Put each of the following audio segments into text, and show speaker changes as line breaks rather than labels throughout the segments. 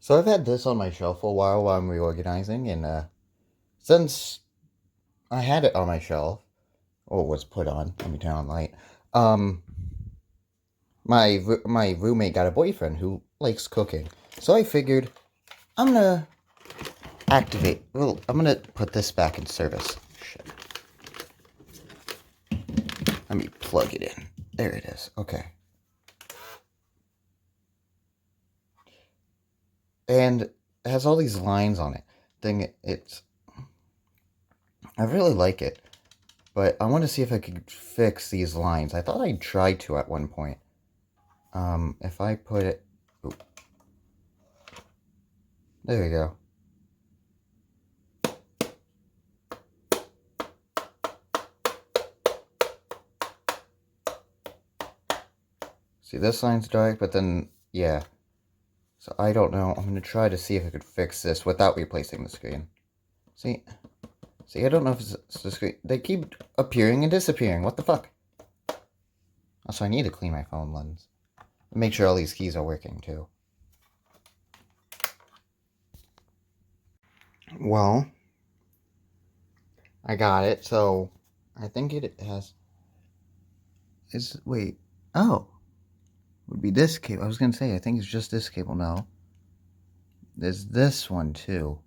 So I've had this on my shelf for a while I'm reorganizing, and since I had it on my shelf, or was put on, let me turn on the light. Um, my roommate got a boyfriend who likes cooking, so I figured I'm gonna activate. Well, I'm gonna put this back in service. Shit. Let me plug it in. There it is. Okay. And it has all these lines on it. I really like it. But I want to see if I could fix these lines. I thought I tried to at one point. If I put it... Ooh, there we go. See, this line's dark, but then, yeah. So I don't know. I'm going to try to see if I could fix this without replacing the screen. See, I don't know if it's the screen. They keep appearing and disappearing. What the fuck? Also, I need to clean my phone lens. Make sure all these keys are working, too. Well, I got it, so I think it has... Wait. Oh. Would be this cable. I was going to say, I think it's just this cable now. There's this one, too.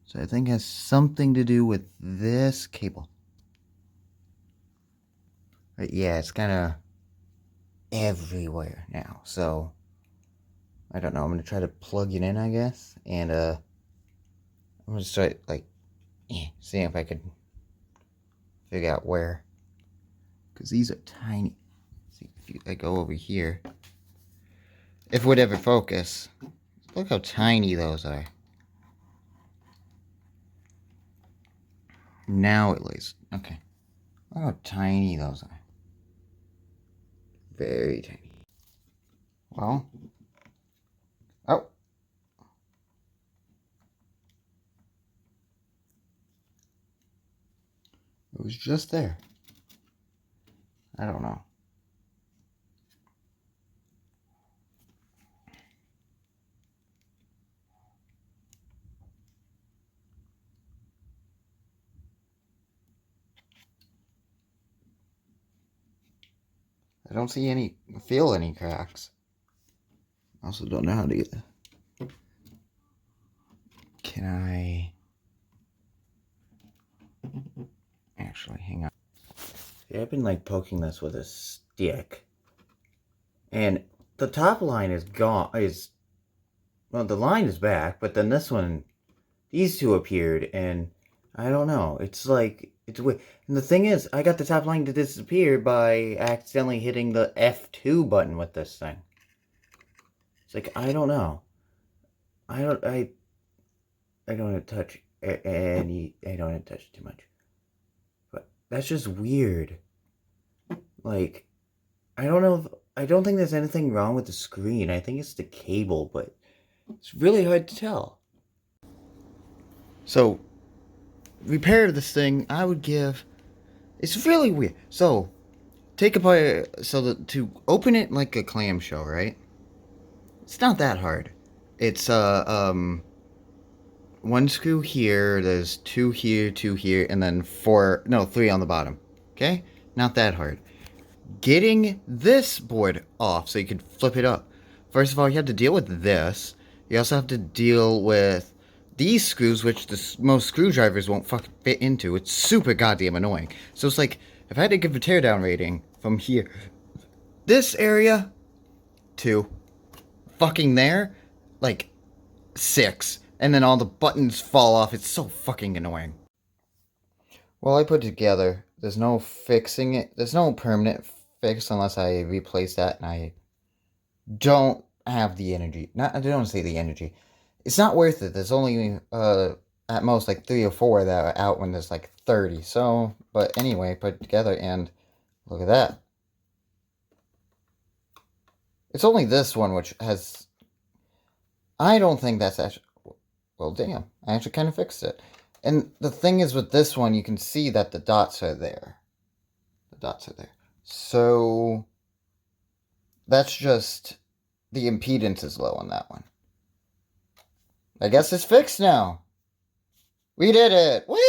So I think it has something to do with this cable. But yeah, it's kind of everywhere now. So, I don't know. I'm going to try to plug it in, I guess. And, I'm going to start, like, seeing if I could figure out where. Because these are tiny. See, if I go over here. If it would ever focus. Look how tiny those are. Now at least. Okay. Look how tiny those are. Very tiny. Well. Oh. It was just there. I don't know. I don't see any, feel any cracks. I also don't know how to get. Can I actually hang on? See, I've been like poking this with a stick, and the top line is gone. Well, the line is back, but then this one, these two appeared, and I don't know. It's like it's weird. And the thing is, I got the top line to disappear by accidentally hitting the F2 button with this thing. It's like I don't know. I don't want to touch any. I don't want to touch too much. But that's just weird. Like, I don't know. I don't think there's anything wrong with the screen. I think it's the cable, but it's really hard to tell. So, repair this thing, I would give. It's really weird. So, take apart. So to open it like a clamshell, right? It's not that hard. It's one screw here, there's two here, and then three on the bottom. Okay? Not that hard. Getting this board off so you can flip it up. First of all, you have to deal with this. You also have to deal with these screws, which most screwdrivers won't fucking fit into. It's super goddamn annoying. So it's like, if I had to give a teardown rating from here, this area, 2. Fucking there, like, 6. And then all the buttons fall off. It's so fucking annoying. Well, I put it together. There's no fixing it. There's no permanent fix unless I replace that, and I don't have the energy. I don't want to say the energy. It's not worth it. There's only at most like 3 or 4 that are out when there's like 30. So, but anyway, put it together and look at that. It's only this one which has. I don't think that's actually. Well, damn. I actually kind of fixed it. And the thing is with this one, you can see that the dots are there. The dots are there. So that's just the impedance is low on that one. I guess it's fixed now. We did it! Whee!